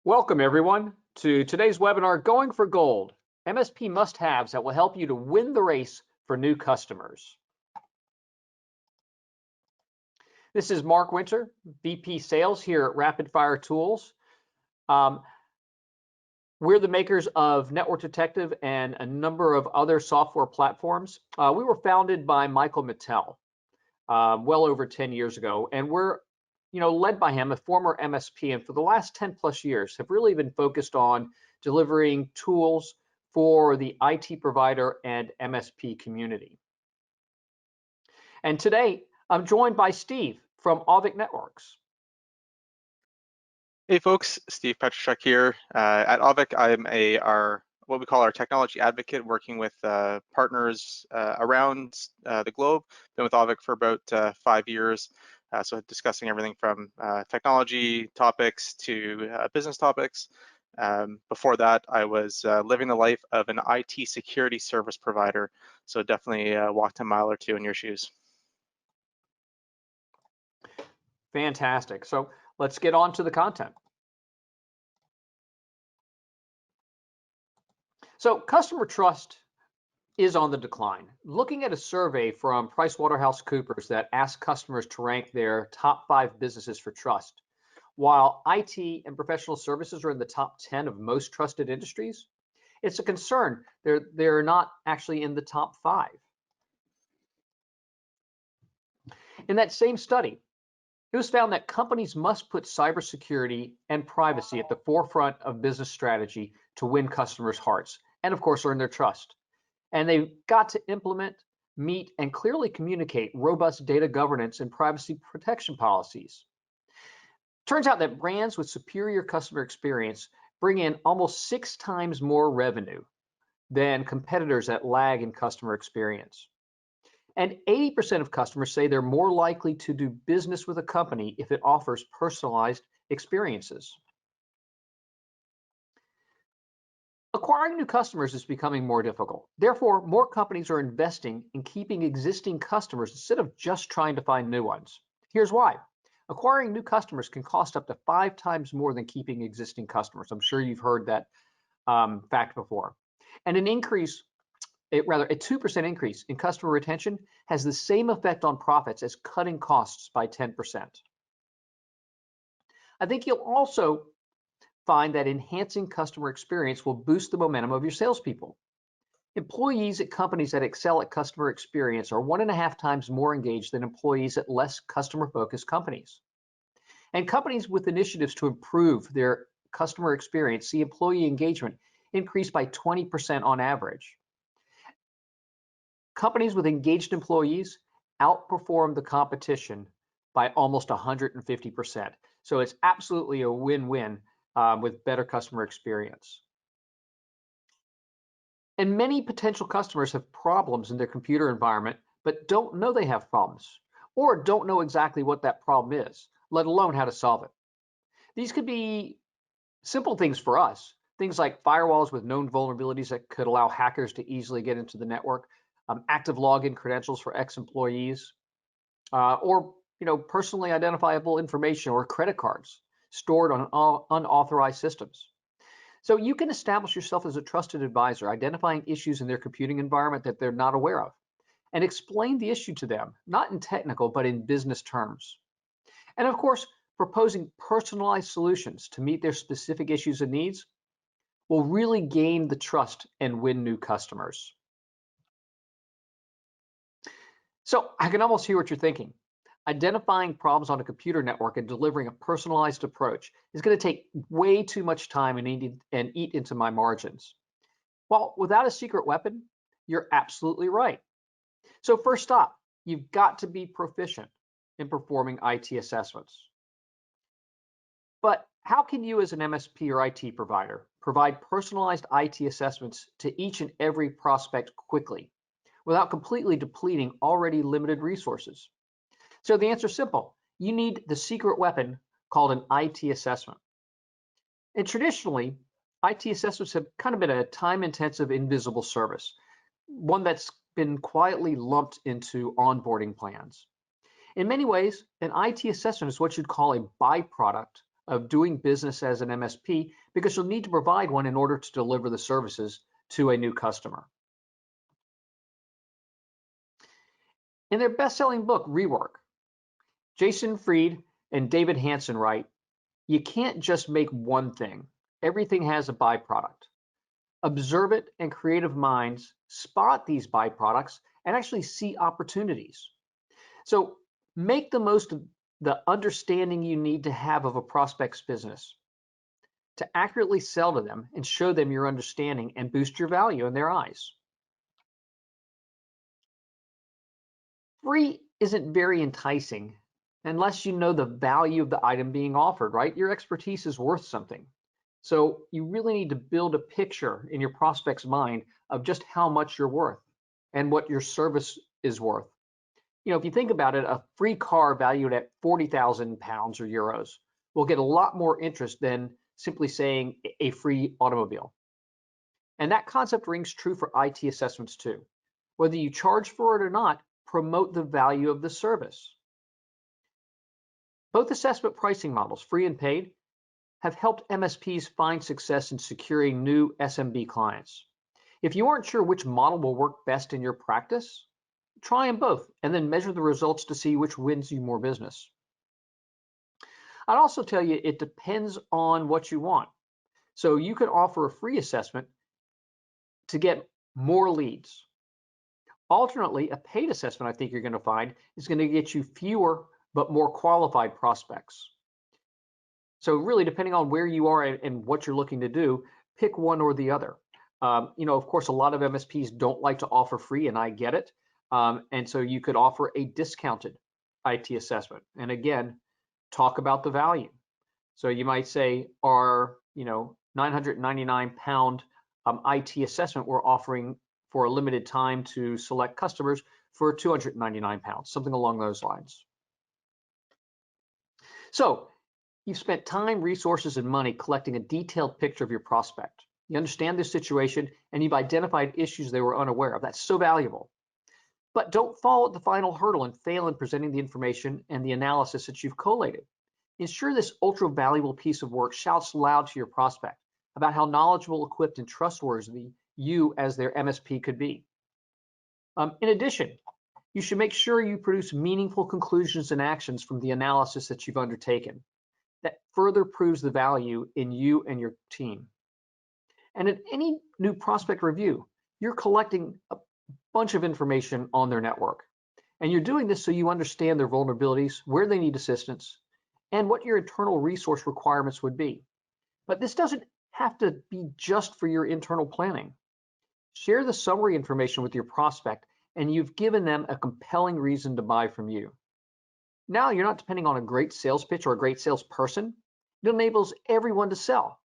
Welcome everyone to today's webinar, Going for Gold, MSP must-haves that will help you to win the race for new customers. This is Mark Winter, VP Sales here at RapidFire Tools. We're the makers of Network Detective and a number of other software platforms. We were founded by Michael Mattel well over 10 years ago, and we're led by him, a former MSP, and for the last 10 plus years have really been focused on delivering tools for the IT provider and MSP community. And today I'm joined by Steve from Auvik Networks. Hey folks, Steve Petryschuk here. At Auvik, I'm what we call our technology advocate, working with partners around the globe. Been with Auvik for about 5 years. So discussing everything from technology topics to business topics. Before that, I was living the life of an IT security service provider. So definitely walked a mile or two in your shoes. Fantastic. So let's get on to the content. So customer trust is on the decline. Looking at a survey from PricewaterhouseCoopers that asked customers to rank their top 5 businesses for trust, while IT and professional services are in the top 10 of most trusted industries, it's a concern they're not actually in the top 5. In that same study, it was found that companies must put cybersecurity and privacy at the forefront of business strategy to win customers' hearts and, of course, earn their trust. And they've got to implement, meet, and clearly communicate robust data governance and privacy protection policies. Turns out that brands with superior customer experience bring in almost 6 times more revenue than competitors that lag in customer experience. And 80% of customers say they're more likely to do business with a company if it offers personalized experiences. Acquiring new customers is becoming more difficult. Therefore, more companies are investing in keeping existing customers instead of just trying to find new ones. Here's why. Acquiring new customers can cost up to 5 times more than keeping existing customers. I'm sure you've heard that fact before. And a 2% increase in customer retention has the same effect on profits as cutting costs by 10%. I think you'll also find that enhancing customer experience will boost the momentum of your salespeople. Employees at companies that excel at customer experience are 1.5 times more engaged than employees at less customer-focused companies. And companies with initiatives to improve their customer experience see employee engagement increase by 20% on average. Companies with engaged employees outperform the competition by almost 150%. So it's absolutely a win-win with better customer experience. And many potential customers have problems in their computer environment, but don't know they have problems, or don't know exactly what that problem is, let alone how to solve it. These could be simple things for us, things like firewalls with known vulnerabilities that could allow hackers to easily get into the network, active login credentials for ex-employees, or personally identifiable information or credit cards stored on unauthorized systems. So you can establish yourself as a trusted advisor, identifying issues in their computing environment that they're not aware of, and explain the issue to them, not in technical, but in business terms. And of course, proposing personalized solutions to meet their specific issues and needs will really gain the trust and win new customers. So I can almost hear what you're thinking. Identifying problems on a computer network and delivering a personalized approach is going to take way too much time and eat into my margins. Well, without a secret weapon, you're absolutely right. So first stop, you've got to be proficient in performing IT assessments. But how can you as an MSP or IT provider provide personalized IT assessments to each and every prospect quickly without completely depleting already limited resources? So the answer is simple. You need the secret weapon called an IT assessment. And traditionally, IT assessments have kind of been a time-intensive, invisible service, one that's been quietly lumped into onboarding plans. In many ways, an IT assessment is what you'd call a byproduct of doing business as an MSP because you'll need to provide one in order to deliver the services to a new customer. In their best-selling book, Rework, Jason Fried and David Hansen write, "You can't just make one thing. Everything has a byproduct. Observant and creative minds spot these byproducts and actually see opportunities. So make the most of the understanding you need to have of a prospect's business to accurately sell to them and show them your understanding and boost your value in their eyes." Free isn't very enticing unless you know the value of the item being offered, right? Your expertise is worth something. So you really need to build a picture in your prospect's mind of just how much you're worth and what your service is worth. You know, if you think about it, a free car valued at 40,000 pounds or euros will get a lot more interest than simply saying a free automobile. And that concept rings true for IT assessments too. Whether you charge for it or not, promote the value of the service. Both assessment pricing models, free and paid, have helped MSPs find success in securing new SMB clients. If you aren't sure which model will work best in your practice, try them both and then measure the results to see which wins you more business. I'd also tell you it depends on what you want. So you can offer a free assessment to get more leads. Alternately, a paid assessment I think you're going to find is going to get you fewer but more qualified prospects. So really, depending on where you are and what you're looking to do, pick one or the other. You know, of course, a lot of MSPs don't like to offer free, and I get it. And so you could offer a discounted IT assessment. And again, talk about the value. So you might say our, 999 pound IT assessment we're offering for a limited time to select customers for 299 pounds, something along those lines. So you've spent time, resources, and money collecting a detailed picture of your prospect. You understand their situation and you've identified issues they were unaware of. That's so valuable. But don't fall at the final hurdle and fail in presenting the information and the analysis that you've collated. Ensure this ultra valuable piece of work shouts loud to your prospect about how knowledgeable, equipped, and trustworthy you as their MSP could be. In addition, you should make sure you produce meaningful conclusions and actions from the analysis that you've undertaken that further proves the value in you and your team. And in any new prospect review, you're collecting a bunch of information on their network. And you're doing this so you understand their vulnerabilities, where they need assistance, and what your internal resource requirements would be. But this doesn't have to be just for your internal planning. Share the summary information with your prospect, and you've given them a compelling reason to buy from you. Now you're not depending on a great sales pitch or a great salesperson. It enables everyone to sell.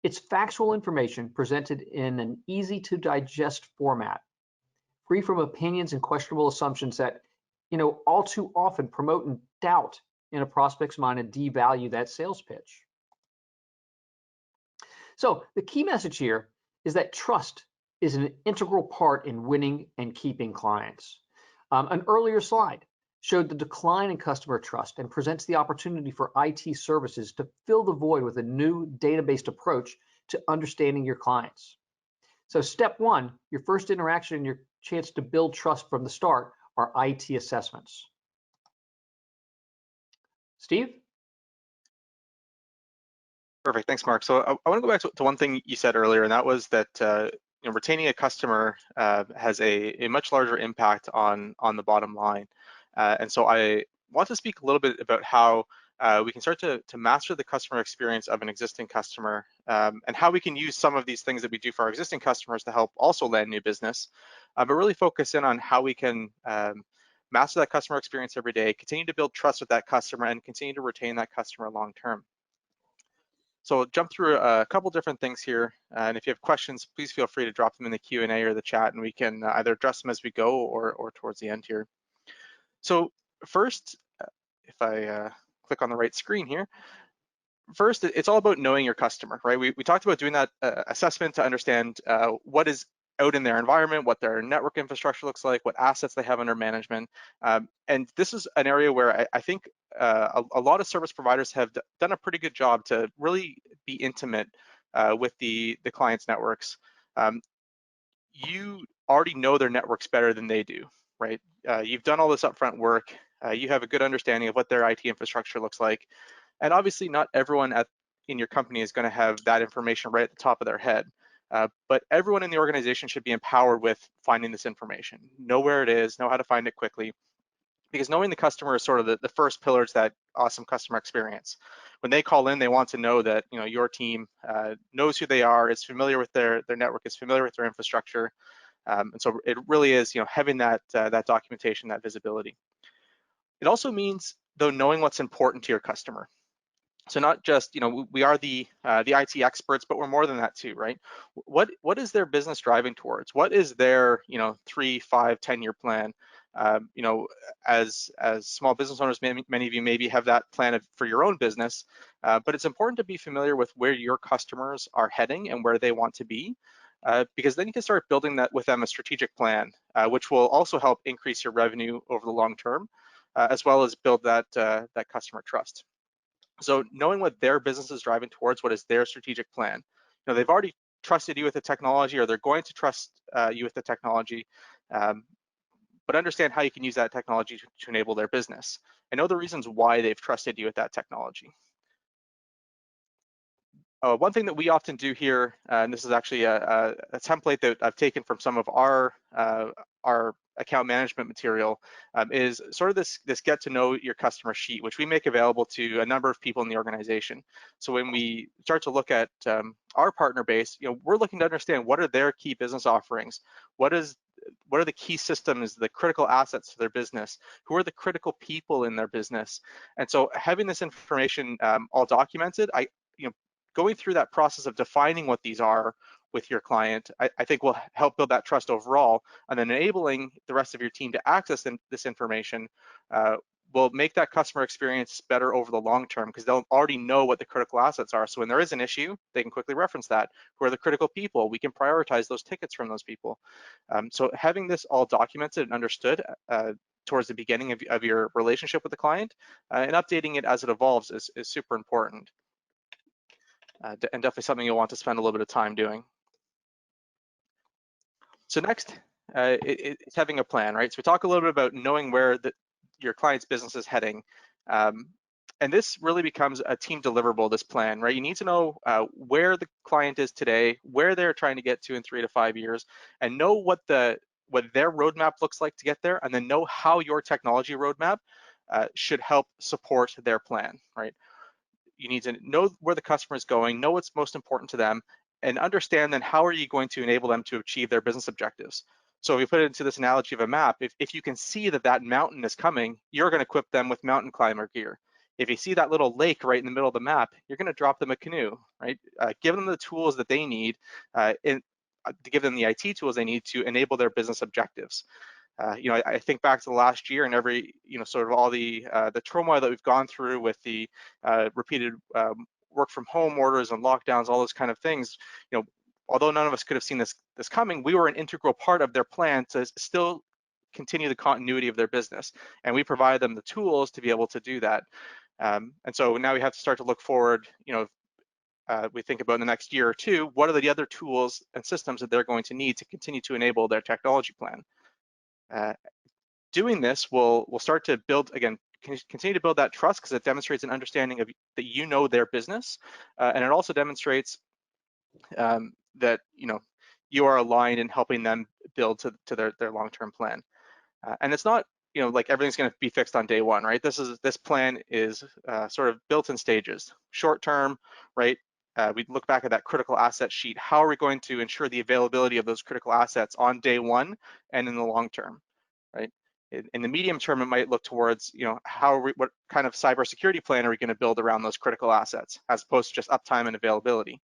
It's factual information presented in an easy to digest format, free from opinions and questionable assumptions that, all too often promote and doubt in a prospect's mind and devalue that sales pitch. So the key message here is that trust is an integral part in winning and keeping clients. An earlier slide showed the decline in customer trust and presents the opportunity for IT services to fill the void with a new data-based approach to understanding your clients. So step one, your first interaction and your chance to build trust from the start are IT assessments. Steve? Perfect. Thanks, Mark. So I want to go back to one thing you said earlier, and that was that retaining a customer has a much larger impact on the bottom line. And so I want to speak a little bit about how we can start to master the customer experience of an existing customer, and how we can use some of these things that we do for our existing customers to help also land new business, but really focus in on how we can master that customer experience every day, continue to build trust with that customer, and continue to retain that customer long term. So we'll jump through a couple different things here, and if you have questions, please feel free to drop them in the Q&A or the chat, and we can either address them as we go or towards the end here. So first, if I click on the right screen here, first, it's all about knowing your customer, right? We talked about doing that assessment to understand what is out in their environment, what their network infrastructure looks like, what assets they have under management. And this is an area where I think a lot of service providers have done a pretty good job to really be intimate with the client's networks. You already know their networks better than they do, right? You've done all this upfront work. You have a good understanding of what their IT infrastructure looks like. And obviously not everyone in your company is going to have that information right at the top of their head. But everyone in the organization should be empowered with finding this information, know where it is, know how to find it quickly, because knowing the customer is sort of the first pillar to that awesome customer experience. When they call in, they want to know that your team knows who they are, is familiar with their network, is familiar with their infrastructure, and so it really is having that that documentation, that visibility. It also means though knowing what's important to your customer. So not just we are the IT experts, but we're more than that too, right? What is their business driving towards? What is their 3, 5, 10-year plan? As small business owners, many of you maybe have that plan for your own business, but it's important to be familiar with where your customers are heading and where they want to be, because then you can start building that with them a strategic plan, which will also help increase your revenue over the long term, as well as build that customer trust. So knowing what their business is driving towards, what is their strategic plan? They've already trusted you with the technology, or they're going to trust you with the technology, but understand how you can use that technology to enable their business, and know the reasons why they've trusted you with that technology. One thing that we often do here, and this is actually a template that I've taken from some of our account management material, is sort of this get to know your customer sheet, which we make available to a number of people in the organization. So when we start to look at our partner base, we're looking to understand what are their key business offerings, what are the key systems, the critical assets to their business, who are the critical people in their business. And so having this information all documented, going through that process of defining what these are with your client, I think will help build that trust overall, and then enabling the rest of your team to access this information will make that customer experience better over the long term, because they'll already know what the critical assets are. So when there is an issue, they can quickly reference that. Who are the critical people? We can prioritize those tickets from those people. So having this all documented and understood towards the beginning of your relationship with the client, and updating it as it evolves is super important. And definitely something you'll want to spend a little bit of time doing. So next, it's having a plan, right? So we talk a little bit about knowing where your client's business is heading. And this really becomes a team deliverable, this plan, right? You need to know where the client is today, where they're trying to get to in 3 to 5 years, and know what their roadmap looks like to get there, and then know how your technology roadmap should help support their plan, right? You need to know where the customer is going, know what's most important to them, and understand then how are you going to enable them to achieve their business objectives. So if we put it into this analogy of a map, if you can see that mountain is coming, you're going to equip them with mountain climber gear. If you see that little lake right in the middle of the map, you're going to drop them a canoe, right? Give them the tools that they need, to give them the IT tools they need to enable their business objectives. I think back to the last year and every, sort of all the turmoil that we've gone through with the repeated work from home orders and lockdowns, all those kind of things. Although none of us could have seen this coming, we were an integral part of their plan to still continue the continuity of their business, and we provide them the tools to be able to do that. And so now we have to start to look forward. We think about in the next year or two, what are the other tools and systems that they're going to need to continue to enable their technology plan. Doing this will start to build, again, continue to build that trust, because it demonstrates an understanding of that their business, and it also demonstrates that you are aligned in helping them build to their long-term plan. And it's not like everything's going to be fixed on day one, right? This plan is sort of built in stages. Short term, right? We look back at that critical asset sheet. How are we going to ensure the availability of those critical assets on day one and in the long term, right? In the medium term, it might look towards, what kind of cybersecurity plan are we going to build around those critical assets, as opposed to just uptime and availability.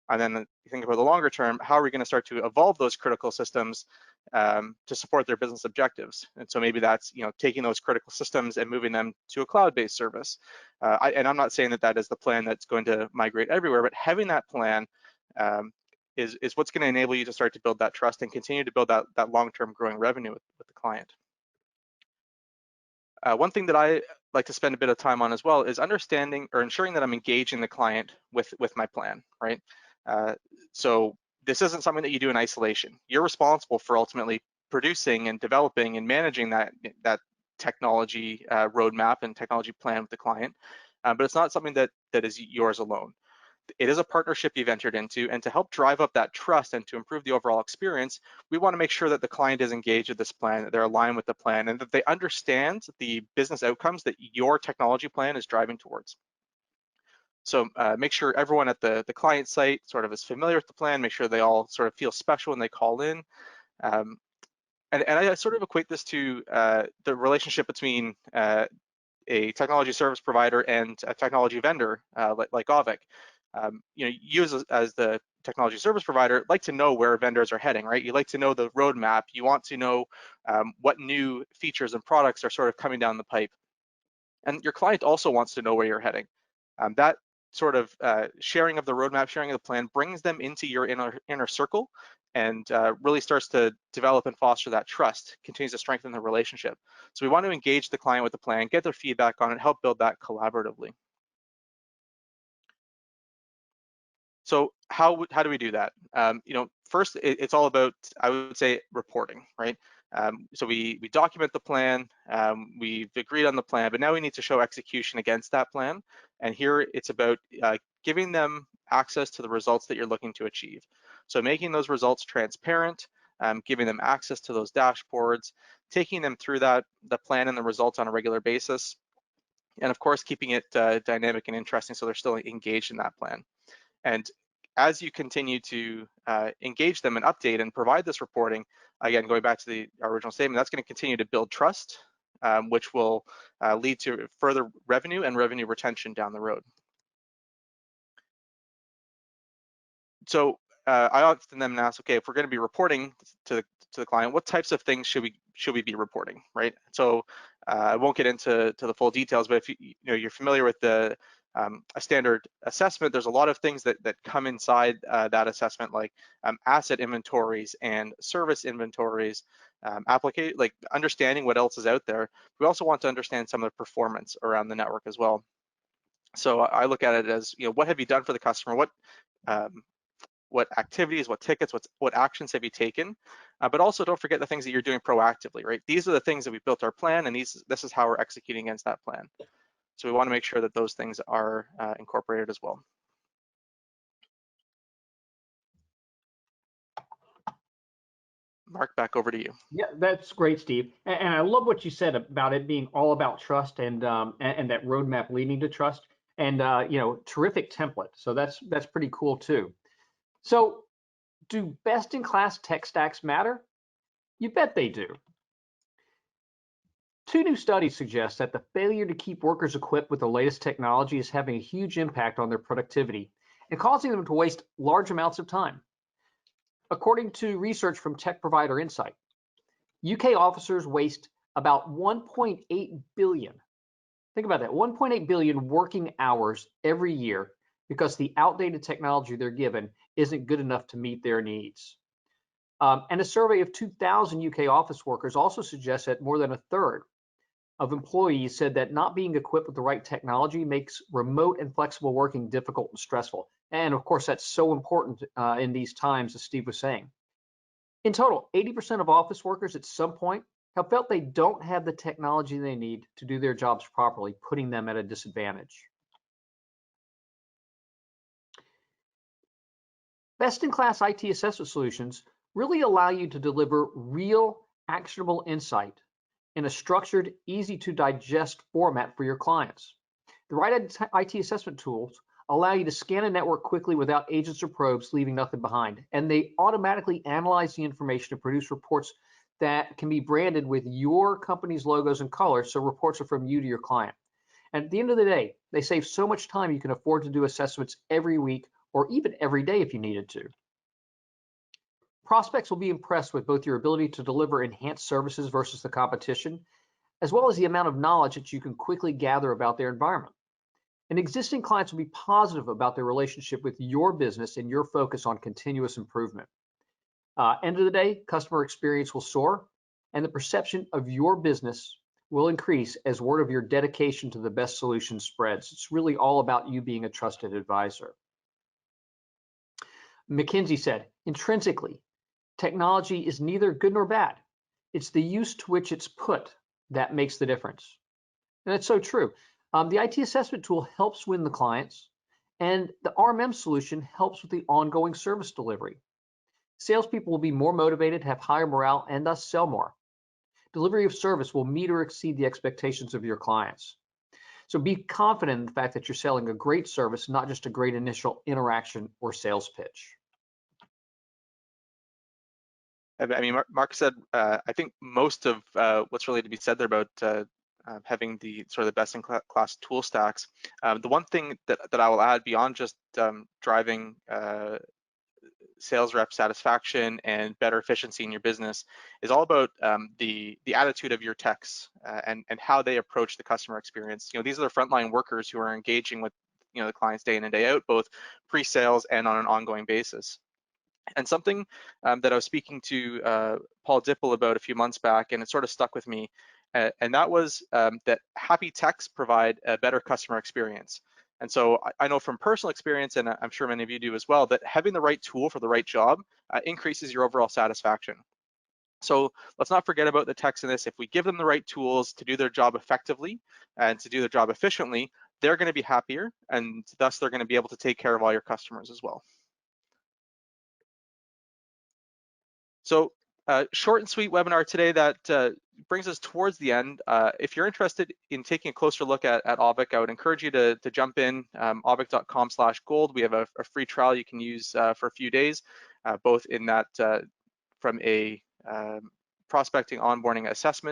And then you think about the longer term, how are we going to start to evolve those critical systems to support their business objectives? And so maybe that's taking those critical systems and moving them to a cloud-based service. And I'm not saying that is the plan that's going to migrate everywhere, but having that plan is what's going to enable you to start to build that trust and continue to build that long-term growing revenue with the client. One thing that I like to spend a bit of time on as well is understanding or ensuring that I'm engaging the client with my plan, right? So this isn't something that you do in isolation. You're responsible for ultimately producing and developing and managing that technology roadmap and technology plan with the client, but it's not something that is yours alone. It is a partnership you've entered into, and to help drive up that trust and to improve the overall experience, we want to make sure that the client is engaged with this plan, that they're aligned with the plan, and that they understand the business outcomes that your technology plan is driving towards. So make sure everyone at the client site sort of is familiar with the plan, make sure they all sort of feel special when they call in. And I sort of equate this to the relationship between a technology service provider and a technology vendor like Auvik. You as the technology service provider like to know where vendors are heading, right? You like to know the roadmap. You want to know what new features and products are sort of coming down the pipe. And your client also wants to know where you're heading. That sort of sharing of the roadmap, sharing of the plan brings them into your inner circle and really starts to develop and foster that trust, continues to strengthen the relationship. So we want to engage the client with the plan, get their feedback on it, help build that collaboratively. So how do we do that? First, it's all about, I would say, reporting, right? So we document the plan, we've agreed on the plan, but now we need to show execution against that plan. And here it's about giving them access to the results that you're looking to achieve. So making those results transparent, giving them access to those dashboards, taking them through the plan and the results on a regular basis, and of course, keeping it dynamic and interesting so they're still engaged in that plan. And as you continue to engage them and update and provide this reporting, again, going back to our original statement, that's going to continue to build trust, which will lead to further revenue and revenue retention down the road. So I often then ask, okay, if we're going to be reporting to the client, what types of things should we be reporting, right? So I won't get into the full details, but if you're familiar with a standard assessment, there's a lot of things that come inside that assessment, like asset inventories and service inventories, like understanding what else is out there. We also want to understand some of the performance around the network as well. So I look at it as, what have you done for the customer? What activities, what tickets, what actions have you taken? But also don't forget the things that you're doing proactively, right? These are the things that we built our plan, and this is how we're executing against that plan. So we want to make sure that those things are incorporated as well. Mark, back over to you. Yeah, that's great, Steve. And I love what you said about it being all about trust and that roadmap leading to trust, and terrific template. So that's pretty cool too. So do best-in-class tech stacks matter? You bet they do. 2 new studies suggest that the failure to keep workers equipped with the latest technology is having a huge impact on their productivity and causing them to waste large amounts of time. According to research from tech provider Insight, UK officers waste about 1.8 billion. Think about that, 1.8 billion working hours every year because the outdated technology they're given isn't good enough to meet their needs. And a survey of 2,000 UK office workers also suggests that more than a third of employees said that not being equipped with the right technology makes remote and flexible working difficult and stressful. And of course, that's so important in these times, as Steve was saying. In total, 80% of office workers at some point have felt they don't have the technology they need to do their jobs properly, putting them at a disadvantage. Best-in-class IT assessment solutions really allow you to deliver real, actionable insight in a structured, easy-to-digest format for your clients. The right IT assessment tools allow you to scan a network quickly without agents or probes, leaving nothing behind. And they automatically analyze the information to produce reports that can be branded with your company's logos and colors, so reports are from you to your client. And at the end of the day, they save so much time you can afford to do assessments every week or even every day if you needed to. Prospects will be impressed with both your ability to deliver enhanced services versus the competition, as well as the amount of knowledge that you can quickly gather about their environment. And existing clients will be positive about their relationship with your business and your focus on continuous improvement. End of the day, customer experience will soar, and the perception of your business will increase as word of your dedication to the best solution spreads. It's really all about you being a trusted advisor. McKinsey said, intrinsically, technology is neither good nor bad. It's the use to which it's put that makes the difference. And that's so true. The IT assessment tool helps win the clients, and the RMM solution helps with the ongoing service delivery. Salespeople will be more motivated, have higher morale, and thus sell more. Delivery of service will meet or exceed the expectations of your clients. So be confident in the fact that you're selling a great service, not just a great initial interaction or sales pitch. I mean, Mark said, I think most of what's really to be said there about having the sort of the best in class tool stacks. The one thing that I will add beyond just driving sales rep satisfaction and better efficiency in your business is all about the attitude of your techs and how they approach the customer experience. You know, these are the frontline workers who are engaging with the clients day in and day out, both pre-sales and on an ongoing basis. And something that I was speaking to Paul Dipple about a few months back, and it sort of stuck with me, and that was that happy techs provide a better customer experience. And so I know from personal experience, and I'm sure many of you do as well, that having the right tool for the right job increases your overall satisfaction. So let's not forget about the techs in this. If we give them the right tools to do their job effectively and to do their job efficiently, they're going to be happier, and thus they're going to be able to take care of all your customers as well. So short and sweet webinar today that brings us towards the end. If you're interested in taking a closer look at Auvik, I would encourage you to jump in, auvik.com/gold. We have a free trial you can use for a few days, both in that from a prospecting, onboarding, assessment,